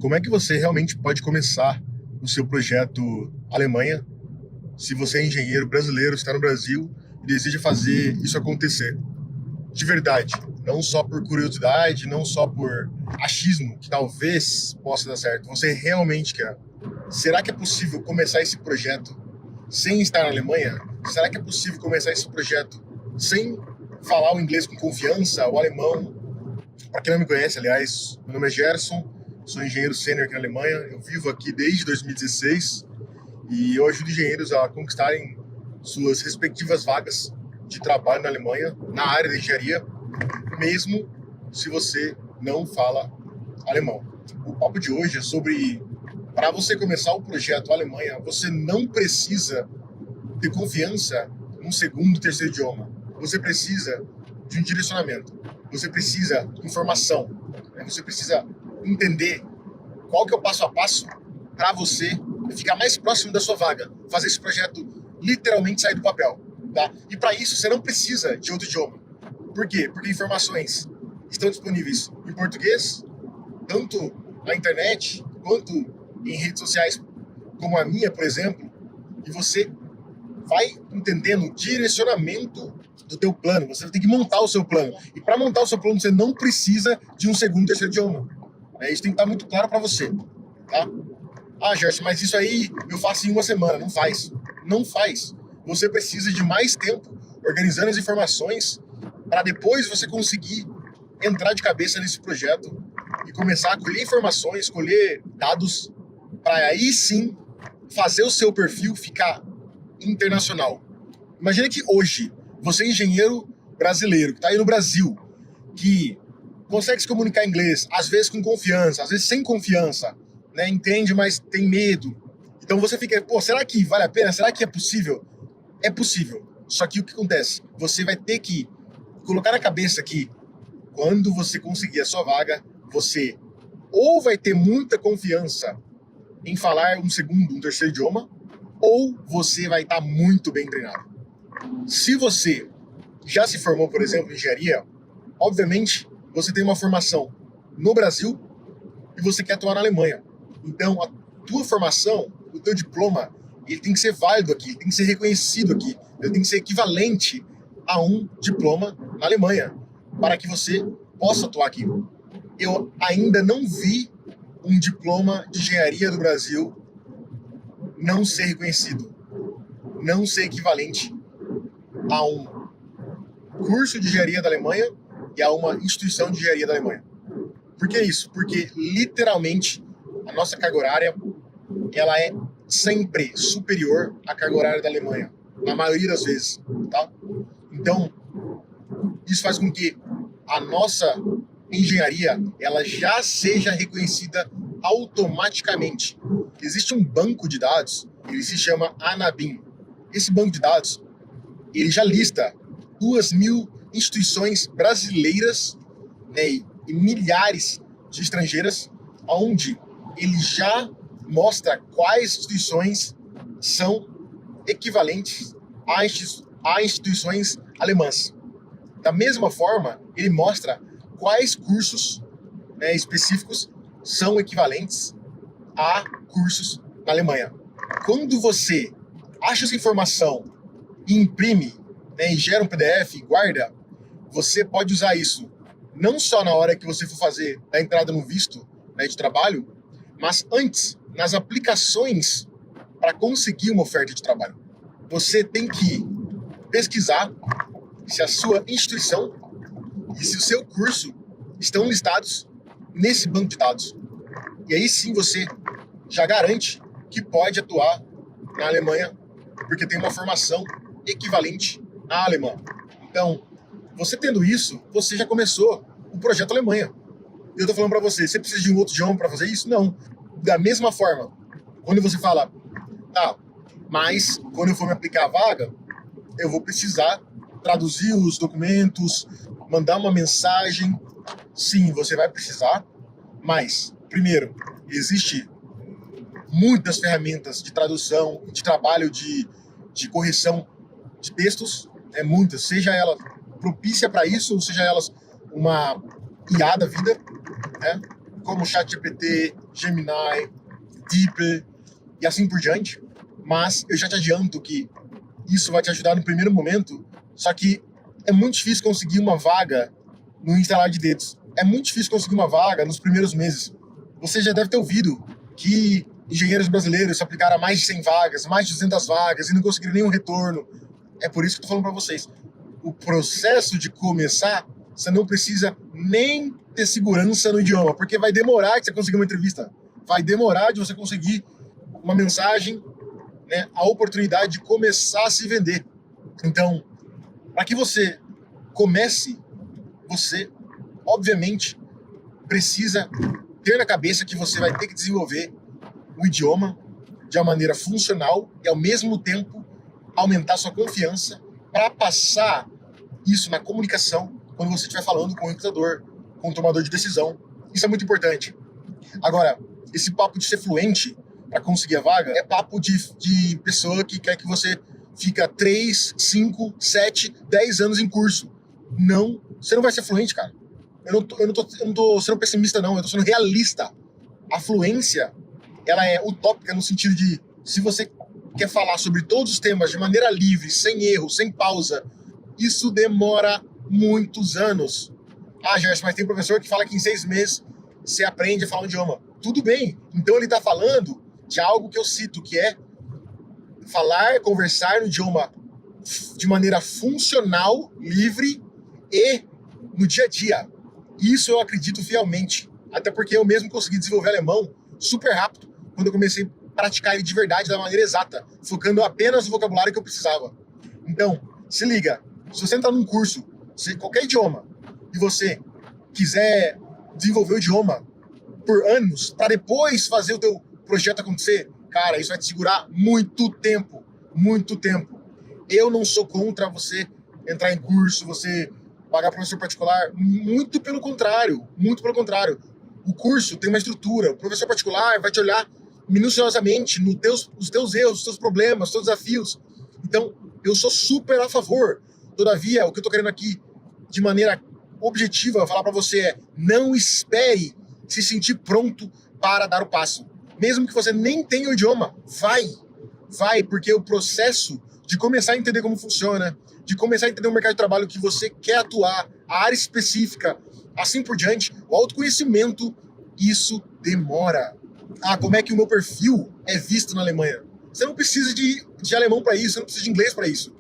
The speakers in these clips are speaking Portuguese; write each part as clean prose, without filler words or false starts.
Como é que você realmente pode começar o seu projeto Alemanha se você é engenheiro brasileiro, está no Brasil e deseja fazer isso acontecer? De verdade, não só por curiosidade, não só por achismo, que talvez possa dar certo. Você realmente quer. Será que é possível começar esse projeto sem estar na Alemanha? Será que é possível começar esse projeto sem falar o inglês com confiança, o alemão? Para quem não me conhece, aliás, meu nome é Gerson, sou engenheiro sênior aqui na Alemanha. Eu vivo aqui desde 2016 e eu ajudo engenheiros a conquistarem suas respectivas vagas de trabalho na Alemanha, na área de engenharia, mesmo se você não fala alemão. O papo de hoje é sobre, para você começar o projeto Alemanha, você não precisa ter confiança num segundo, terceiro idioma. Você precisa de um direcionamento. Você precisa de informação. Você precisa entender qual que é o passo a passo para você ficar mais próximo da sua vaga, fazer esse projeto literalmente sair do papel. Tá? E para isso você não precisa de outro idioma. Por quê? Porque informações estão disponíveis em português, tanto na internet quanto em redes sociais como a minha, por exemplo, e você vai entendendo o direcionamento do teu plano. Você tem que montar o seu plano. E para montar o seu plano, você não precisa de um segundo, terceiro idioma. Isso tem que estar muito claro para você. Tá? Ah, Gerson, mas isso aí eu faço em uma semana. Não faz. Não faz. Você precisa de mais tempo organizando as informações para depois você conseguir entrar de cabeça nesse projeto e começar a colher informações, colher dados, para aí sim fazer o seu perfil ficar internacional. Imagina que hoje você é engenheiro brasileiro, que está aí no Brasil, que consegue se comunicar em inglês, às vezes com confiança, às vezes sem confiança, né? Entende, mas tem medo. Então você fica, será que vale a pena? Será que é possível? É possível. Só que o que acontece? Você vai ter que colocar na cabeça que quando você conseguir a sua vaga, você ou vai ter muita confiança em falar um segundo, um terceiro idioma, ou você vai estar muito bem treinado. Se você já se formou, por exemplo, em engenharia, obviamente você tem uma formação no Brasil e você quer atuar na Alemanha. Então, a tua formação, o teu diploma, ele tem que ser válido aqui, ele tem que ser reconhecido aqui, ele tem que ser equivalente a um diploma na Alemanha, para que você possa atuar aqui. Eu ainda não vi um diploma de engenharia do Brasil não ser reconhecido, não ser equivalente a um curso de engenharia da Alemanha e a uma instituição de engenharia da Alemanha. Por que isso? Porque, literalmente, a nossa carga horária ela é sempre superior à carga horária da Alemanha, na maioria das vezes. Tá? Então, isso faz com que a nossa engenharia ela já seja reconhecida automaticamente. Existe um banco de dados, ele se chama Anabim. Esse banco de dados, ele já lista 2.000 instituições brasileiras, né, e milhares de estrangeiras, onde ele já mostra quais instituições são equivalentes a instituições alemãs. Da mesma forma, ele mostra quais cursos, né, específicos são equivalentes a cursos na Alemanha. Quando você acha essa informação e imprime, né, e gera um PDF e guarda, você pode usar isso não só na hora que você for fazer a entrada no visto, né, de trabalho, mas antes, nas aplicações para conseguir uma oferta de trabalho. Você tem que pesquisar se a sua instituição e se o seu curso estão listados nesse banco de dados. E aí sim você já garante que pode atuar na Alemanha, porque tem uma formação equivalente à alemã. Então, você tendo isso, você já começou o projeto Alemanha. Eu estou falando para você precisa de um outro idioma para fazer isso? Não. Da mesma forma, quando você fala, mas quando eu for me aplicar a vaga, eu vou precisar traduzir os documentos, mandar uma mensagem. Sim, você vai precisar, mas, primeiro, existe muitas ferramentas de tradução, de trabalho, de correção de textos, muitas, seja ela propícia para isso, ou seja elas uma IA da vida, né? como ChatGPT, Gemini, DeepL e assim por diante. Mas eu já te adianto que isso vai te ajudar no primeiro momento, só que é muito difícil conseguir uma vaga no instalar de dedos. É muito difícil conseguir uma vaga nos primeiros meses. Você já deve ter ouvido que engenheiros brasileiros se aplicaram a mais de 100 vagas, mais de 200 vagas e não conseguiram nenhum retorno. É por isso que eu tô falando para vocês. O processo de começar, você não precisa nem ter segurança no idioma, porque vai demorar de você conseguir uma entrevista. Vai demorar de você conseguir uma mensagem, né, a oportunidade de começar a se vender. Então, para que você comece, você, obviamente, precisa ter na cabeça que você vai ter que desenvolver o idioma de uma maneira funcional e, ao mesmo tempo, aumentar sua confiança para passar isso na comunicação quando você estiver falando com o recrutador, com o tomador de decisão. Isso é muito importante. Agora, esse papo de ser fluente para conseguir a vaga é papo de pessoa que quer que você fica 3, 5, 7, 10 anos em curso. Não, você não vai ser fluente, cara. Eu não tô sendo pessimista, não. Eu tô sendo realista. A fluência, ela é utópica no sentido de, se você quer falar sobre todos os temas de maneira livre, sem erro, sem pausa, isso demora muitos anos. Ah, Gerson, mas tem professor que fala que em 6 meses você aprende a falar um idioma. Tudo bem. Então ele tá falando de algo que eu cito, que é falar, conversar no idioma de maneira funcional, livre e no dia a dia. Isso eu acredito fielmente, até porque eu mesmo consegui desenvolver alemão super rápido quando eu comecei a praticar ele de verdade, da maneira exata, focando apenas no vocabulário que eu precisava. Então, se liga, se você entrar num curso, qualquer idioma, e você quiser desenvolver o idioma por anos, para depois fazer o teu projeto acontecer, cara, isso vai te segurar muito tempo, muito tempo. Eu não sou contra você entrar em curso, você pagar professor particular, muito pelo contrário, muito pelo contrário. O curso tem uma estrutura, o professor particular vai te olhar minuciosamente nos teus erros, nos teus problemas, nos teus desafios. Então, eu sou super a favor. Todavia, o que eu tô querendo aqui, de maneira objetiva, falar para você é: não espere se sentir pronto para dar o passo. Mesmo que você nem tenha o idioma, vai, porque o processo de começar a entender como funciona, de começar a entender o mercado de trabalho que você quer atuar, a área específica, assim por diante, o autoconhecimento, isso demora. Ah, como é que o meu perfil é visto na Alemanha? Você não precisa de alemão para isso, você não precisa de inglês para isso.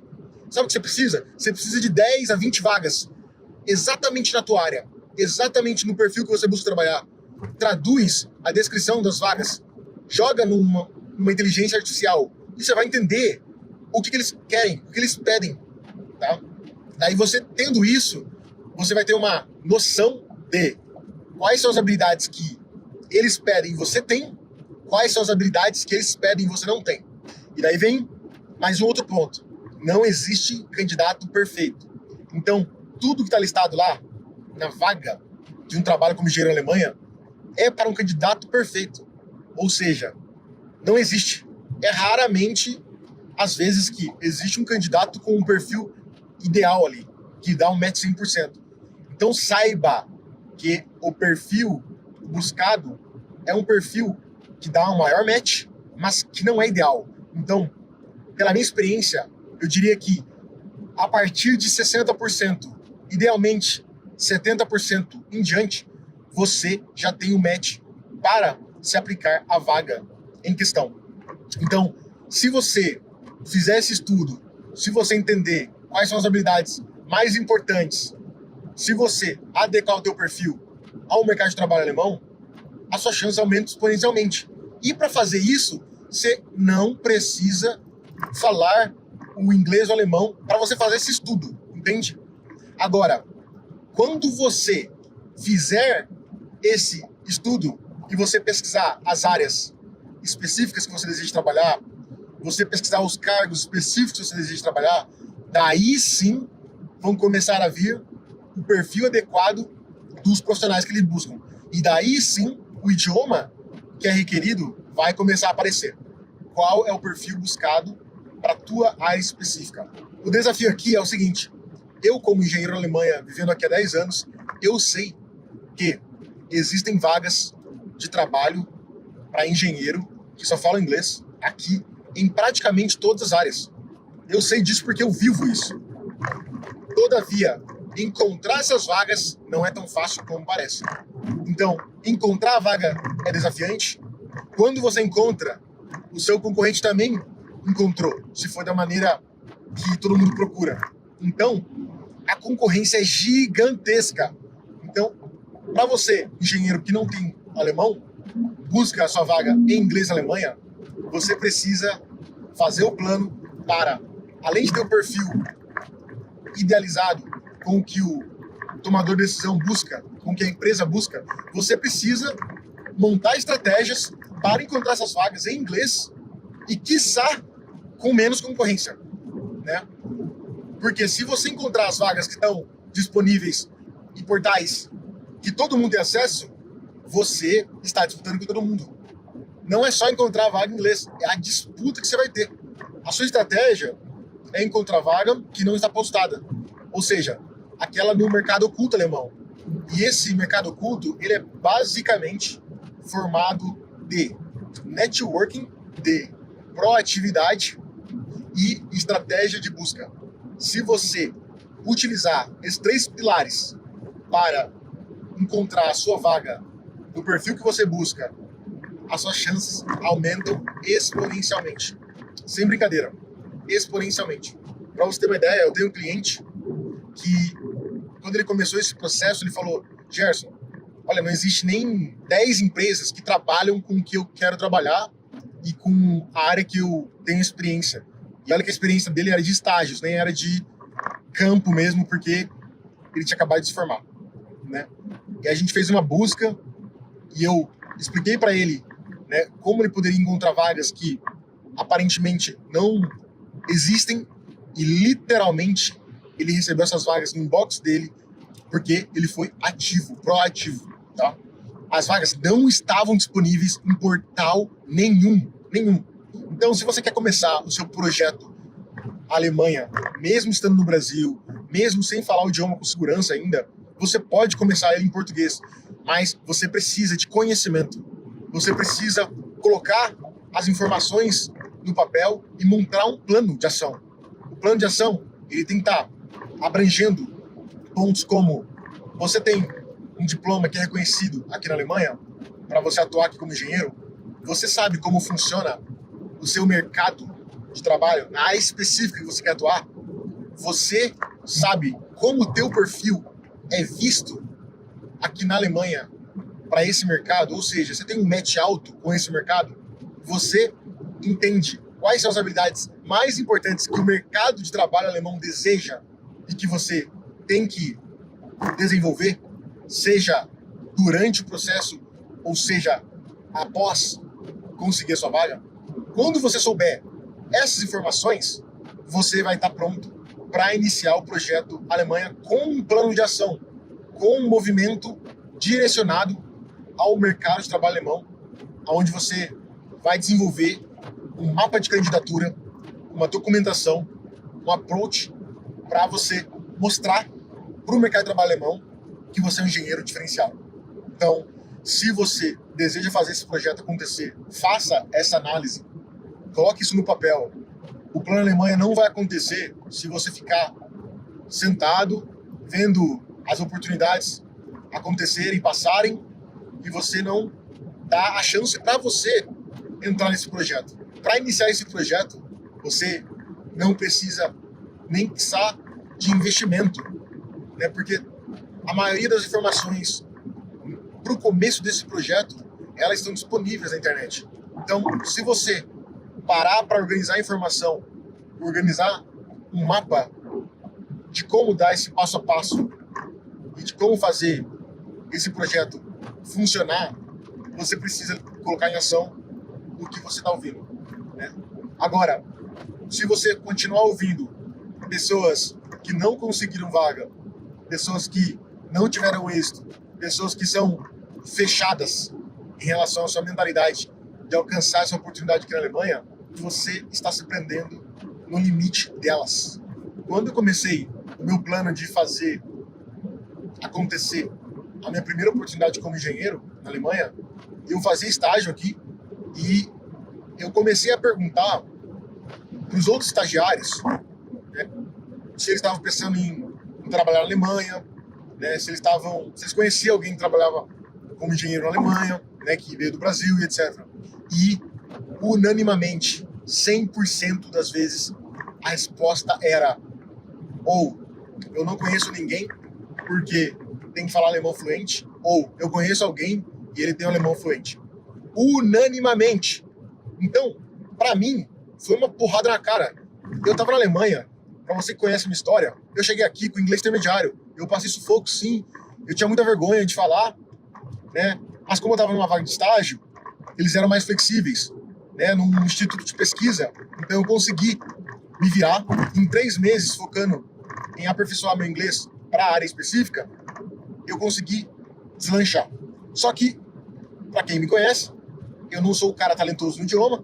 Sabe o que você precisa? Você precisa de 10 a 20 vagas, exatamente na tua área, exatamente no perfil que você busca trabalhar. Traduz a descrição das vagas, joga numa inteligência artificial e você vai entender o que eles querem, o que eles pedem, tá? Daí você tendo isso, você vai ter uma noção de quais são as habilidades que eles pedem e você tem, quais são as habilidades que eles pedem e você não tem. E daí vem mais um outro ponto. Não existe candidato perfeito. Então, tudo que está listado lá na vaga de um trabalho como engenheiro na Alemanha é para um candidato perfeito. Ou seja, não existe. É raramente, às vezes, que existe um candidato com um perfil ideal ali, que dá um match 100%. Então saiba que o perfil buscado é um perfil que dá um maior match, mas que não é ideal. Então, pela minha experiência, eu diria que a partir de 60%, idealmente 70% em diante, você já tem o match para se aplicar à vaga em questão. Então, se você fizer esse estudo, se você entender quais são as habilidades mais importantes, se você adequar o teu perfil ao mercado de trabalho alemão, a sua chance aumenta exponencialmente. E para fazer isso, você não precisa falar o inglês ou o alemão para você fazer esse estudo, entende? Agora, quando você fizer esse estudo e você pesquisar as áreas específicas que você deseja trabalhar, você pesquisar os cargos específicos que você deseja trabalhar, daí sim vão começar a vir o perfil adequado dos profissionais que eles buscam. E daí sim o idioma que é requerido vai começar a aparecer. Qual é o perfil buscado para a tua área específica? O desafio aqui é o seguinte: eu, como engenheiro na Alemanha, vivendo aqui há 10 anos, eu sei que existem vagas de trabalho para engenheiro que só fala inglês aqui em praticamente todas as áreas. Eu sei disso porque eu vivo isso. Todavia, encontrar essas vagas não é tão fácil como parece. Então, encontrar a vaga é desafiante. Quando você encontra, o seu concorrente também encontrou, se for da maneira que todo mundo procura. Então, a concorrência é gigantesca. Então, para você, engenheiro que não tem alemão, busca a sua vaga em inglês na Alemanha, você precisa fazer o plano para, além de ter o perfil idealizado com o que o tomador de decisão busca, com o que a empresa busca, você precisa montar estratégias para encontrar essas vagas em inglês e, quiçá, com menos concorrência, né? Porque se você encontrar as vagas que estão disponíveis em portais que todo mundo tem acesso, você está disputando com todo mundo. Não é só encontrar a vaga em inglês, é a disputa que você vai ter. A sua estratégia é encontrar vaga que não está postada, ou seja, aquela no mercado oculto alemão. E esse mercado oculto, ele é basicamente formado de networking, de proatividade e estratégia de busca. Se você utilizar esses 3 pilares para encontrar a sua vaga no perfil que você busca, as suas chances aumentam exponencialmente. Sem brincadeira, exponencialmente. Para você ter uma ideia, eu tenho um cliente que, quando ele começou esse processo, ele falou: Gerson, olha, não existe nem 10 empresas que trabalham com o que eu quero trabalhar e com a área que eu tenho experiência. E olha que a experiência dele era de estágios, nem era de campo mesmo, porque ele tinha acabado de se formar, né? E a gente fez uma busca e eu expliquei para ele, né, como ele poderia encontrar vagas que aparentemente não existem, e literalmente ele recebeu essas vagas no inbox dele porque ele foi ativo, proativo, tá? As vagas não estavam disponíveis em portal nenhum. Então, se você quer começar o seu projeto Alemanha, mesmo estando no Brasil, mesmo sem falar o idioma com segurança ainda, você pode começar ele em português, mas você precisa de conhecimento. Você precisa colocar as informações no papel e montar um plano de ação. O plano de ação, ele tem que estar abrangendo pontos como: você tem um diploma que é reconhecido aqui na Alemanha para você atuar aqui como engenheiro, você sabe como funciona o seu mercado de trabalho, na área específica que você quer atuar, você sabe como o teu perfil é visto aqui na Alemanha para esse mercado, ou seja, você tem um match alto com esse mercado, você entende quais são as habilidades mais importantes que o mercado de trabalho alemão deseja e que você tem que desenvolver, seja durante o processo ou seja após conseguir a sua vaga. Quando você souber essas informações, você vai estar pronto para iniciar o projeto Alemanha com um plano de ação, com um movimento direcionado ao mercado de trabalho alemão, onde você vai desenvolver um mapa de candidatura, uma documentação, um approach para você mostrar para o mercado de trabalho alemão que você é um engenheiro diferenciado. Então, se você deseja fazer esse projeto acontecer, faça essa análise, coloque isso no papel. O plano Alemanha não vai acontecer se você ficar sentado, vendo as oportunidades acontecerem, passarem, e você não dá a chance para você entrar nesse projeto. Para iniciar esse projeto, você não precisa nem precisar de investimento, né? Porque a maioria das informações para o começo desse projeto, elas estão disponíveis na internet. Então, se você parar para organizar a informação, organizar um mapa de como dar esse passo a passo e de como fazer esse projeto funcionar, você precisa colocar em ação o que você está ouvindo, né? Agora, se você continuar ouvindo pessoas que não conseguiram vaga, pessoas que não tiveram êxito, pessoas que são fechadas em relação à sua mentalidade de alcançar essa oportunidade aqui na Alemanha, você está se prendendo no limite delas. Quando eu comecei o meu plano de fazer acontecer a minha primeira oportunidade como engenheiro na Alemanha, eu fazia estágio aqui e eu comecei a perguntar para os outros estagiários, né, se eles estavam pensando em trabalhar na Alemanha, né, se eles conheciam alguém que trabalhava como engenheiro na Alemanha, né, que veio do Brasil e etc. E, unanimamente, 100% das vezes, a resposta era: ou eu não conheço ninguém porque tem que falar alemão fluente, ou eu conheço alguém e ele tem um alemão fluente. Unanimamente. Então, para mim, foi uma porrada na cara. Eu tava na Alemanha, pra você que conhece a minha história, eu cheguei aqui com inglês intermediário. Eu passei sufoco, sim. Eu tinha muita vergonha de falar, né? Mas como eu tava numa vaga de estágio, eles eram mais flexíveis, né? Num instituto de pesquisa. Então eu consegui me virar em 3 meses, focando em aperfeiçoar meu inglês para a área específica. Eu consegui deslanchar. Só que, para quem me conhece, eu não sou o cara talentoso no idioma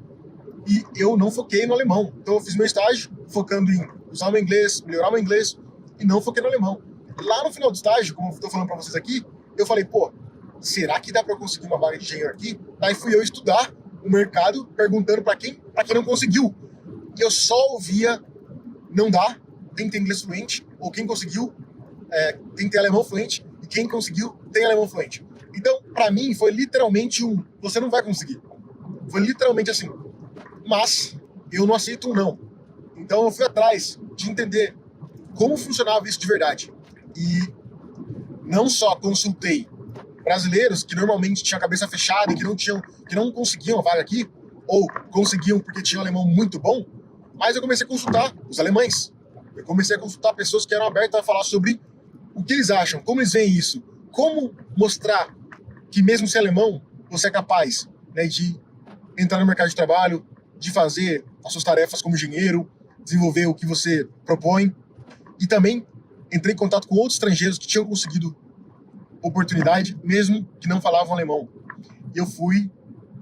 e eu não foquei no alemão. Então eu fiz meu estágio focando em usar o meu inglês, melhorar o meu inglês e não foquei no alemão. Lá no final do estágio, como eu estou falando para vocês aqui, eu falei, pô, será que dá para eu conseguir uma vaga de engenheiro aqui? Daí fui eu estudar o mercado, perguntando para quem não conseguiu. E eu só ouvia, não dá, tem que ter inglês fluente, ou quem conseguiu tem que ter alemão fluente, e quem conseguiu tem alemão fluente. Então, para mim, foi literalmente você não vai conseguir. Foi literalmente assim. Mas eu não aceito um não. Então eu fui atrás de entender como funcionava isso de verdade. E não só consultei brasileiros que normalmente tinham a cabeça fechada e que não conseguiam a vaga aqui, ou conseguiam porque tinham um alemão muito bom, mas eu comecei a consultar os alemães. Eu comecei a consultar pessoas que eram abertas a falar sobre o que eles acham, como eles veem isso, como mostrar que mesmo sem alemão, você é capaz, né, de entrar no mercado de trabalho, de fazer as suas tarefas como engenheiro, desenvolver o que você propõe. E também entrei em contato com outros estrangeiros que tinham conseguido oportunidade, mesmo que não falavam alemão. E eu fui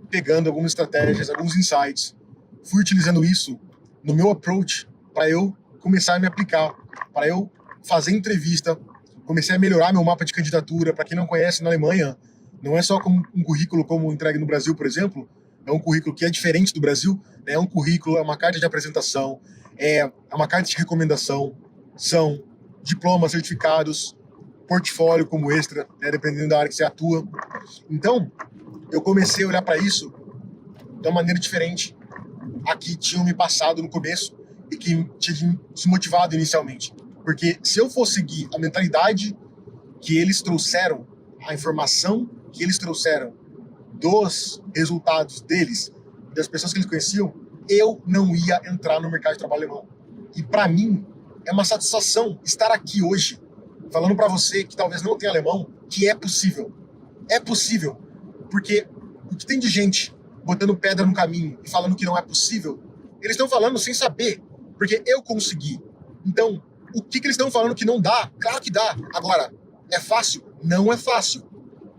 pegando algumas estratégias, alguns insights, fui utilizando isso no meu approach para eu começar a me aplicar, para eu fazer entrevista, comecei a melhorar meu mapa de candidatura. Para quem não conhece, na Alemanha, não é só como um currículo como entregue no Brasil, por exemplo, é um currículo que é diferente do Brasil, né? É um currículo, é uma carta de apresentação, é uma carta de recomendação, são diplomas, certificados, portfólio como extra, né? Dependendo da área que você atua. Então, eu comecei a olhar para isso de uma maneira diferente a que tinham me passado no começo e que tinham se motivado inicialmente. Porque se eu for seguir a mentalidade que eles trouxeram, a informação que eles trouxeram dos resultados deles, das pessoas que eles conheciam, eu não ia entrar no mercado de trabalho alemão. E para mim, é uma satisfação estar aqui hoje, falando para você que talvez não tenha alemão, que é possível. É possível. Porque o que tem de gente botando pedra no caminho e falando que não é possível, eles estão falando sem saber, porque eu consegui. Então, o que eles estão falando que não dá? Claro que dá. Agora, é fácil? Não é fácil.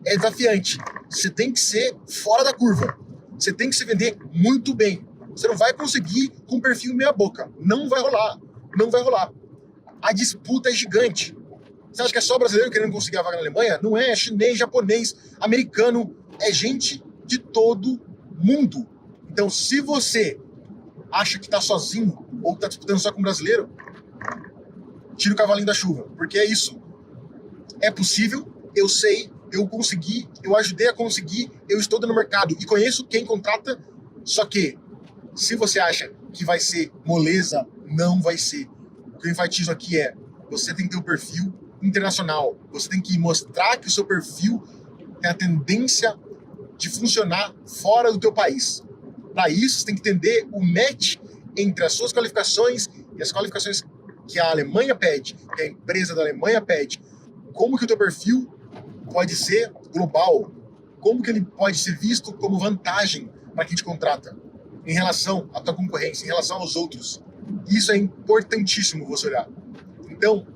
É desafiante. Você tem que ser fora da curva. Você tem que se vender muito bem. Você não vai conseguir com um perfil meia boca. Não vai rolar. Não vai rolar. A disputa é gigante. Você acha que é só brasileiro querendo conseguir a vaga na Alemanha? Não é. É chinês, japonês, americano. É gente de todo mundo. Então, se você acha que está sozinho ou que está disputando só com brasileiro, tira o cavalinho da chuva. Porque é isso. É possível, eu sei, eu consegui, eu ajudei a conseguir, eu estou no mercado e conheço quem contrata. Só que, se você acha que vai ser moleza, não vai ser. O que eu enfatizo aqui é, você tem que ter um perfil internacional. Você tem que mostrar que o seu perfil tem a tendência de funcionar fora do teu país. Para isso, você tem que entender o match entre as suas qualificações e as qualificações que a Alemanha pede, que a empresa da Alemanha pede. Como que o teu perfil pode ser global? Como que ele pode ser visto como vantagem para quem te contrata em relação à tua concorrência, em relação aos outros? Isso é importantíssimo você olhar. Então,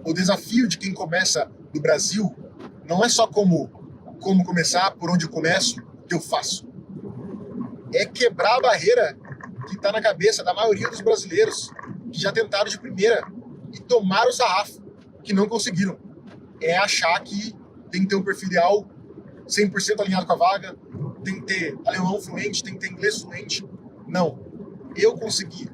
o desafio de quem começa no Brasil não é só como começar, por onde eu começo, o que eu faço. É quebrar a barreira que está na cabeça da maioria dos brasileiros que já tentaram de primeira e tomaram o sarrafo, que não conseguiram. É achar que tem que ter um perfil ideal 100% alinhado com a vaga, tem que ter alemão fluente, tem que ter inglês fluente. Não. Eu consegui,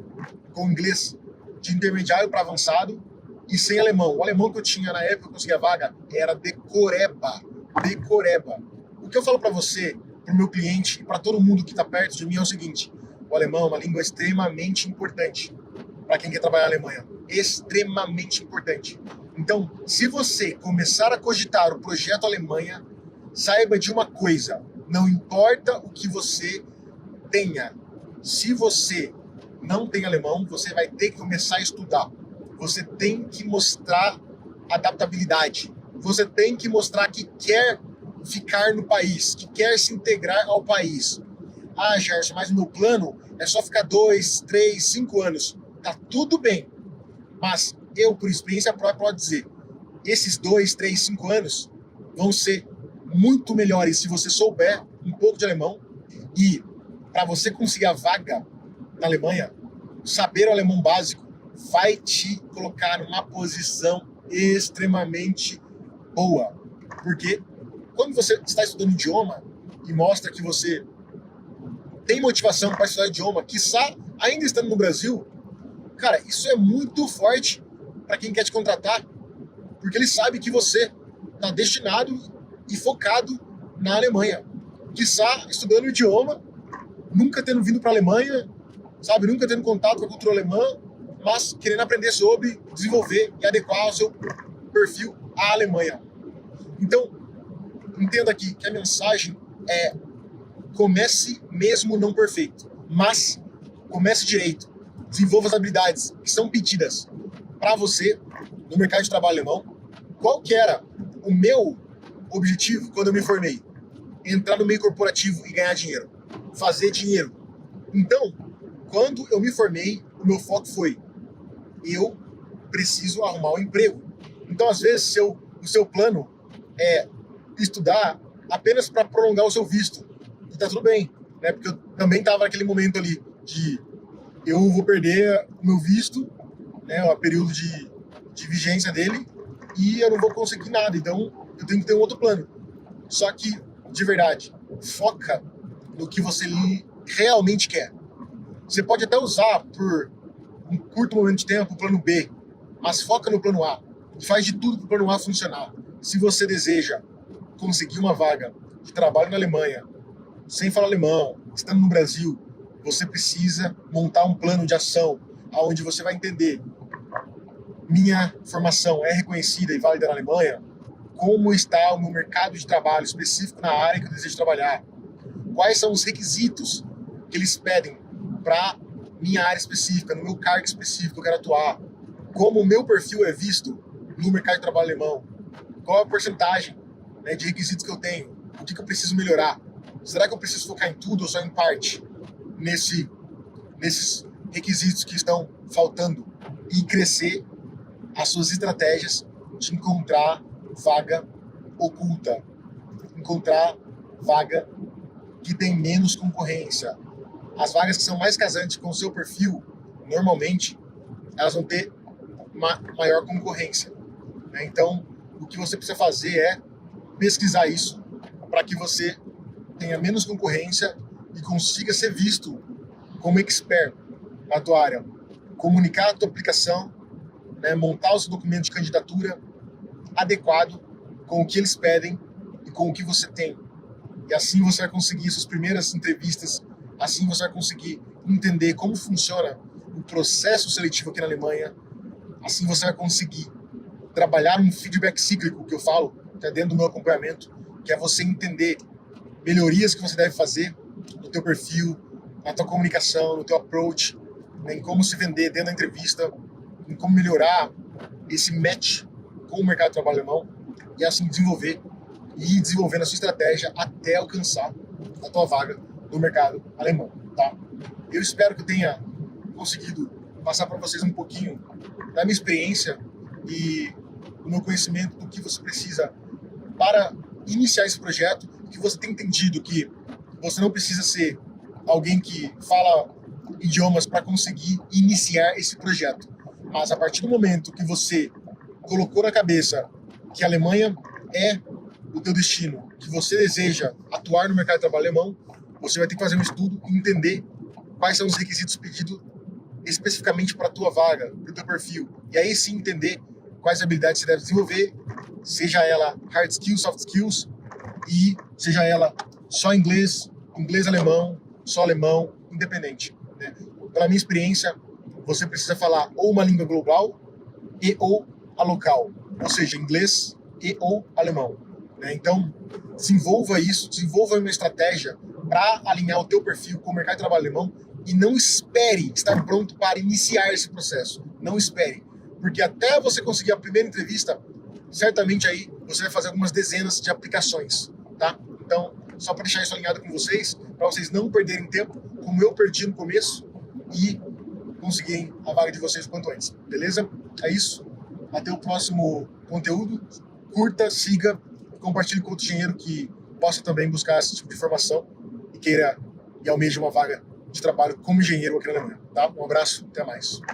com inglês de intermediário para avançado e sem alemão. O alemão que eu tinha na época que eu consegui a vaga era decoreba. Decoreba. O que eu falo para você, para o meu cliente e para todo mundo que está perto de mim é o seguinte: o alemão é uma língua extremamente importante para quem quer trabalhar na Alemanha. Extremamente importante. Então, se você começar a cogitar o projeto Alemanha, saiba de uma coisa: não importa o que você tenha, se você não tem alemão, você vai ter que começar a estudar. Você tem que mostrar adaptabilidade. Você tem que mostrar que quer ficar no país, que quer se integrar ao país. Ah, Gerson, mas o meu plano é só ficar 2, 3, 5 anos. Tá tudo bem. Mas eu, por experiência própria, posso dizer, esses 2, 3, 5 anos vão ser muito melhores se você souber um pouco de alemão. E para você conseguir a vaga na Alemanha, saber o alemão básico vai te colocar numa posição extremamente boa. Porque quando você está estudando idioma e mostra que você tem motivação para estudar idioma, quiçá ainda estando no Brasil, cara, isso é muito forte para quem quer te contratar, porque ele sabe que você está destinado e focado na Alemanha. Quiçá estudando idioma, nunca tendo vindo para a Alemanha, sabe, nunca tendo contato com a cultura alemã, mas querendo aprender sobre, desenvolver e adequar o seu perfil à Alemanha. Então, entenda aqui que a mensagem é: comece mesmo não perfeito, mas comece direito. Desenvolva as habilidades que são pedidas para você no mercado de trabalho alemão. Qual que era o meu objetivo quando eu me formei? Entrar no meio corporativo e ganhar dinheiro. Fazer dinheiro. Então, quando eu me formei, o meu foco foi: eu preciso arrumar um emprego. Então, às vezes, o seu plano é estudar apenas para prolongar o seu visto. E tá tudo bem, né? Porque eu também estava naquele momento ali de eu vou perder o meu visto, né, o período de vigência dele, e eu não vou conseguir nada. Então, eu tenho que ter um outro plano. Só que, de verdade, foca no que você realmente quer. Você pode até usar por um curto momento de tempo o plano B, mas foca no plano A. Faz de tudo para o plano A funcionar. Se você deseja conseguir uma vaga de trabalho na Alemanha, sem falar alemão, estando no Brasil, você precisa montar um plano de ação onde você vai entender: minha formação é reconhecida e válida na Alemanha? Como está o meu mercado de trabalho específico na área que eu desejo trabalhar? Quais são os requisitos que eles pedem para minha área específica, no meu cargo específico que eu quero atuar? Como o meu perfil é visto no mercado de trabalho alemão? Qual é a porcentagem, né, de requisitos que eu tenho? O que eu preciso melhorar? Será que eu preciso focar em tudo ou só em parte nesses requisitos que estão faltando? E crescer as suas estratégias de encontrar vaga oculta, encontrar vaga que tem menos concorrência. As vagas que são mais casantes com o seu perfil, normalmente, elas vão ter uma maior concorrência, né? Então, o que você precisa fazer é pesquisar isso para que você tenha menos concorrência e consiga ser visto como expert na tua área. Comunicar a tua aplicação, né, montar os documentos de candidatura adequado com o que eles pedem e com o que você tem. E assim você vai conseguir suas primeiras entrevistas, assim você vai conseguir entender como funciona o processo seletivo aqui na Alemanha, assim você vai conseguir trabalhar um feedback cíclico, que eu falo, que é dentro do meu acompanhamento, que é você entender melhorias que você deve fazer no teu perfil, na tua comunicação, no teu approach, né, em como se vender dentro da entrevista, em como melhorar esse match com o mercado de trabalho alemão e assim desenvolver e ir desenvolvendo a sua estratégia até alcançar a tua vaga no mercado alemão, tá? Eu espero que eu tenha conseguido passar para vocês um pouquinho da minha experiência e do meu conhecimento do que você precisa para iniciar esse projeto, que você tenha entendido que você não precisa ser alguém que fala idiomas para conseguir iniciar esse projeto. Mas a partir do momento que você colocou na cabeça que a Alemanha é o teu destino, que você deseja atuar no mercado de trabalho alemão, você vai ter que fazer um estudo e entender quais são os requisitos pedidos especificamente para a tua vaga, para o teu perfil. E aí sim entender quais habilidades você deve desenvolver, seja ela hard skills, soft skills, e seja ela só inglês, alemão, só alemão, independente. Né? Pela minha experiência, você precisa falar ou uma língua global e ou a local, ou seja, inglês e ou alemão. Né? Então, desenvolva isso, desenvolva uma estratégia para alinhar o teu perfil com o mercado de trabalho alemão e não espere estar pronto para iniciar esse processo. Não espere, porque até você conseguir a primeira entrevista, certamente aí você vai fazer algumas dezenas de aplicações, tá? Então, só para deixar isso alinhado com vocês, para vocês não perderem tempo, como eu perdi no começo, e conseguirem a vaga de vocês o quanto antes, beleza? É isso. Até o próximo conteúdo. Curta, siga, compartilhe com outro engenheiro que possa também buscar esse tipo de informação e queira e almeje uma vaga de trabalho como engenheiro aqui na Alemanha. Tá? Um abraço, até mais.